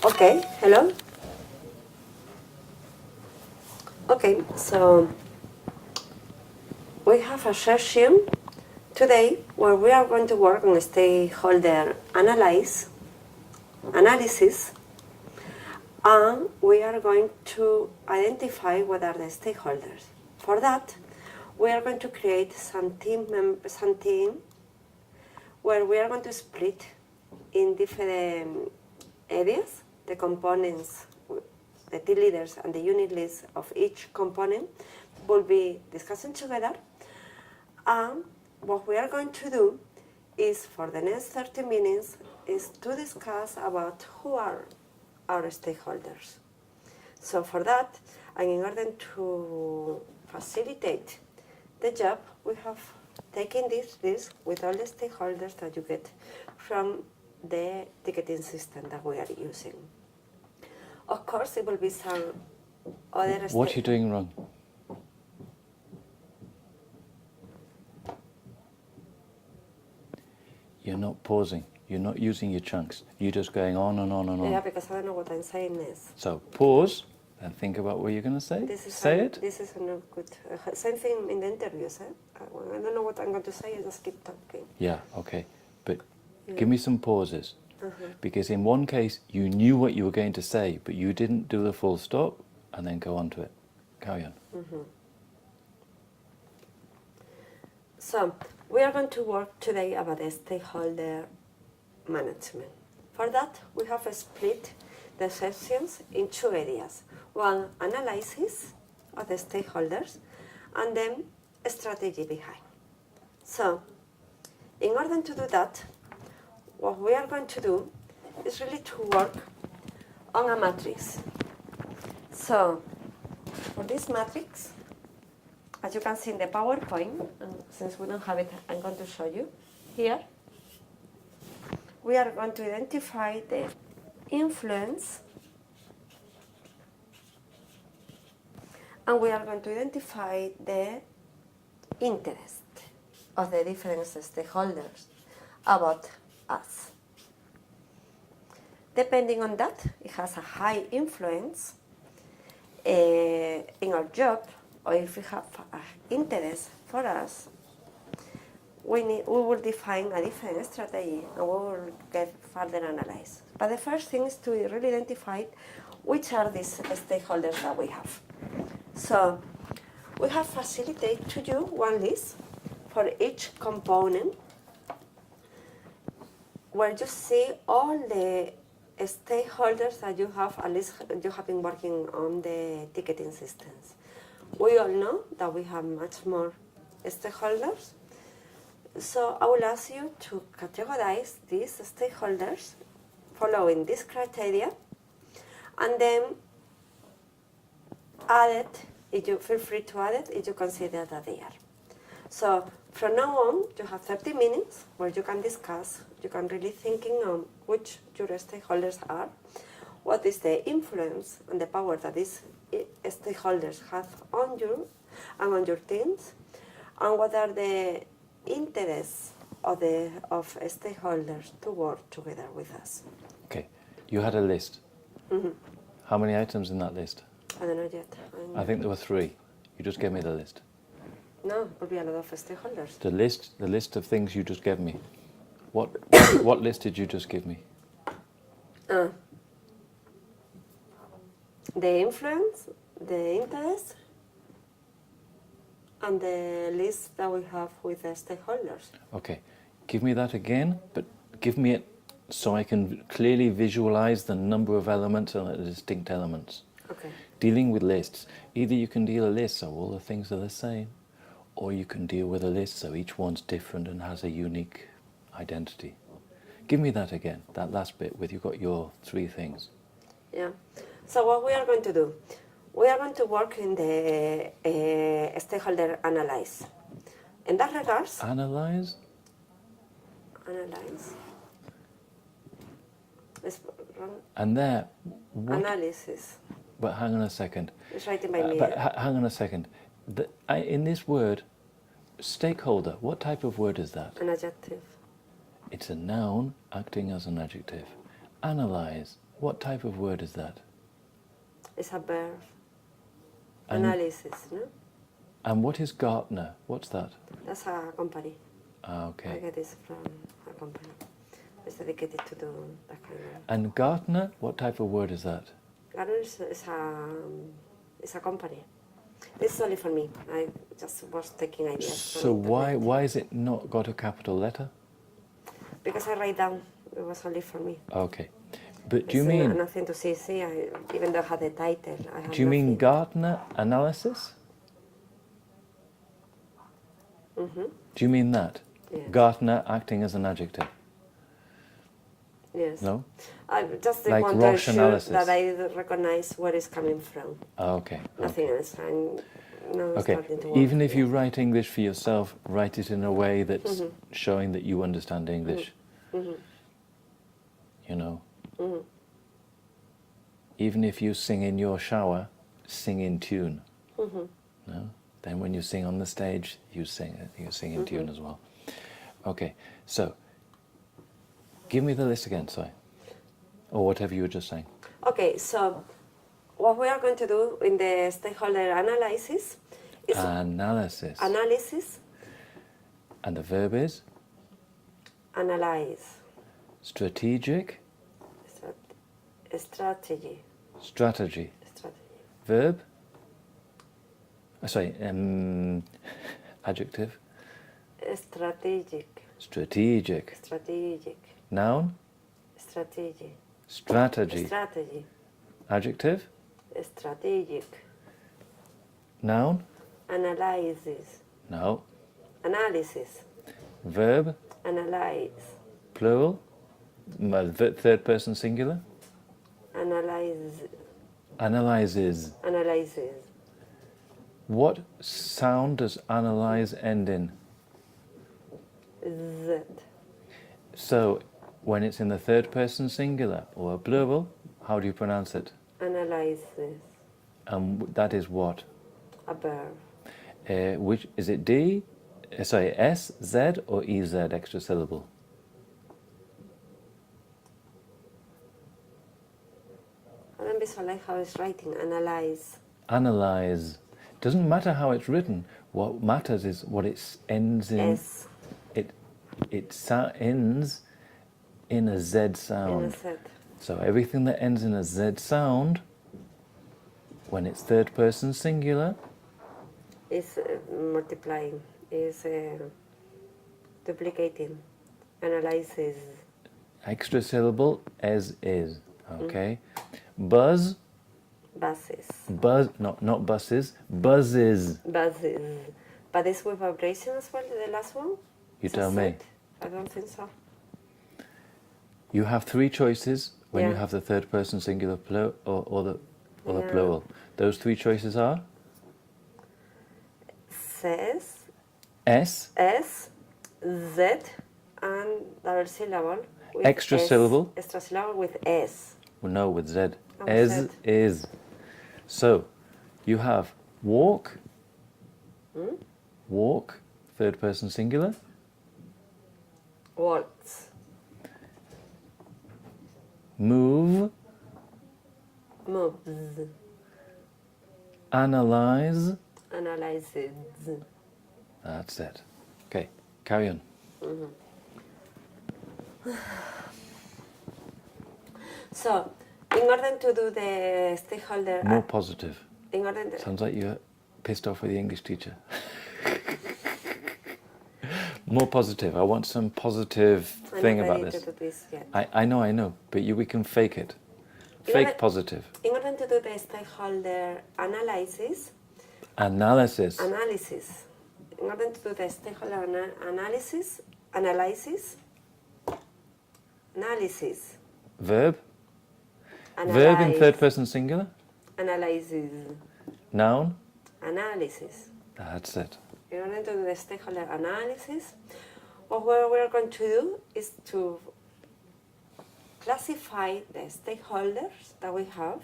Okay, hello. Okay, so we have a session today where we are going to work on stakeholder analysis, and we are going to identify what are the stakeholders. For that, we are going to create some team where we are going to split in different areas the components, the team leaders and the unit leads of each component will be discussing together. And what we are going to do is, for the next 30 minutes, is to discuss about who are our stakeholders. So for that, and in order to facilitate the job, we have taken this list with all the stakeholders that you get from the ticketing system that we are using. Of course, it will be some other... What are you doing wrong? You're not pausing. You're not using your chunks. You're just going on and on and on. Yeah, because I don't know what I'm saying is. So pause and think about what you're going to say. Say it. This is not good. Same thing in the interviews. When I don't know what I'm going to say, I just keep talking. Yeah, okay. But give me some pauses. Because in one case, you knew what you were going to say, but you didn't do the full stop and then go on to it. Carry on. So, we are going to work today about stakeholder management. For that, we have split the sessions in two areas. One, analysis of the stakeholders, and then a strategy behind. So, in order to do that, what we are going to do is really to work on a matrix. So, for this matrix, as you can see in the PowerPoint, and since we don't have it, I'm going to show you here. We are going to identify the influence, and we are going to identify the interest of the different stakeholders about us. Depending on that, it has a high influence in our job, or if we have an interest for us, we will define a different strategy and we will get further analyzed. But the first thing is to really identify which are these stakeholders that we have. So we have facilitated to you one list for each component where you see all the stakeholders that you have, at least you have been working on the ticketing systems. We all know that we have much more stakeholders. So I will ask you to categorize these stakeholders following this criteria, and then add it, if you feel free to add it, if you consider that they are. So from now on, you have 30 minutes where you can discuss, you can really thinking on which your stakeholders are, what is the influence and the power that these stakeholders have on you and on your teams, and what are the interests of stakeholders to work together with us. Okay, you had a list. How many items in that list? I don't know yet. I think there were 3. You just gave me the list. No, it will be a lot of stakeholders. The list of things you just gave me. What list did you just give me? The influence, the interest, and the list that we have with the stakeholders. Okay, give me that again, but give me it so I can clearly visualize the number of elements and the distinct elements. Okay. Dealing with lists, either you can deal a list so all the things are the same, or you can deal with a list so each one's different and has a unique identity. Give me that again, that last bit where you've got your 3 things. Yeah. So what we are going to do, we are going to work in the stakeholder analysis. In that regards... Analyze? Analyze. It's wrong. And there... What? Analysis. But hang on a second. It's writing by me. But hang on a second. In this word, stakeholder, what type of word is that? An adjective. It's a noun acting as an adjective. Analyze What type of word is that? It's a verb. And- Analysis, no? And what is Gartner? What's that? That's a company. Ah, I okay. get this from a company. It's dedicated to do that kind of. And Gartner, what type of word is that? Gartner is a company. This is only for me. I just was taking ideas. So from why internet. is it not got a capital letter? Because I write down. It was only for me. Okay. But do you It's mean nothing to see? I even though I had the title, I have do you mean nothing. Gartner analysis? Mm-hmm. Do you mean that? Yes. Gartner acting as an adjective? Yes. No? I just Like want to Roche ensure analysis. that I recognize where it's coming from. Ah, okay. Nothing else. I'm now Okay. starting to work. Even if you Yes. write English for yourself, write it in a way that's Mhm. showing that you understand English. Mhm. You know. Mhm. Even if you sing in your shower, sing in tune. Mhm. No? Then when you sing on the stage, you sing in tune as well. Okay, so give me the list again, sorry. Or whatever you were just saying. Okay, so what we are going to do in the stakeholder analysis is Analysis. analysis, And the verb is analyze, strategic, strategy, strategy. strategy, Verb? Sorry, adjective. strategic, Strategic. strategic, Noun? strategy, Strategy. strategy, Adjective? strategic, Noun? analysis, No. analysis, Verb? analyze, Plural? Third person singular? analyze, Analyzes. analyzes, What sound does analyze end in? z, So, when it's in the third person singular or a plural, how do you pronounce it? analyzes, That is what? a verb, Which is it D? Sorry, S, Z, or EZ extra syllable? I don't visualize how it's writing, analyze, Analyze. Doesn't matter how it's written. What matters is what it ends in. S, It ends in a Z in a sound. set. So everything that ends in a Z sound, when it's third person singular, Is multiplying, is duplicating, analyzes, extra syllable, as is. Okay. Buzz, buses, not buses, buzzes. buses. But is with vibration as well, the last one? You It's a tell me. set? I don't think so. You have three choices when you Yeah. have the third person singular or the Yeah. plural. Those three choices are Says, S, S, Z, and double syllable. With Extra S, syllable. Extra syllable with S. no, with Z. Oh, As Z. is. So, you have walk, walk, third person singular, Walks, move, moves, analyze. analyzes. That's it. Okay, carry on. So, in order to do the stakeholder, More positive. in order to, Sounds like you're pissed off with the English teacher. More positive. I want some positive I'm thing not about ready this. to do this yet. I know, but we can fake it. You Fake gotta- positive. In order to do the stakeholder analysis, Analysis. in order to do the stakeholder analysis, Verb. analyze, Verb in third person singular. analyzes, Noun. analysis. That's it. In order to do the stakeholder analysis, what we're going to do is to classify the stakeholders that we have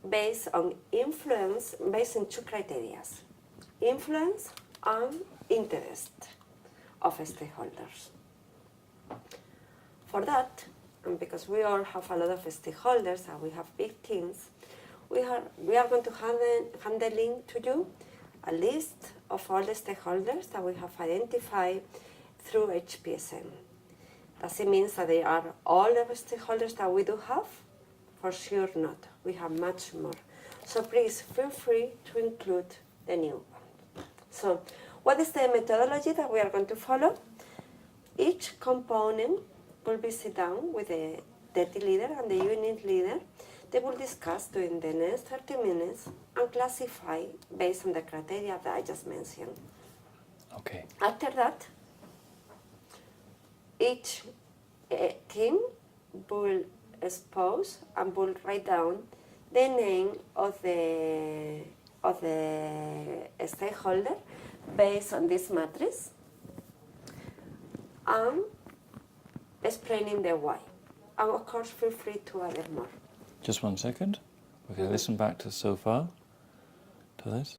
based on influence, based on two criteria: influence and interest of stakeholders. For that, and because we all have a lot of stakeholders and we have big teams, we are going to handling to you a list of all the stakeholders that we have identified through HPSM. Does it mean that they are all the stakeholders that we do have? For sure not. We have much more. So please feel free to include the new one. So what is the methodology that we are going to follow? Each component will be sit down with the deputy leader and the unit leader. They will discuss during the next 30 minutes and classify based on the criteria that I just mentioned. Okay. After that, each team will expose and will write down the name of the stakeholder based on this matrix and explaining the why. And of course, feel free to add more. Just 1 second. We're going to listen back to so far, to this.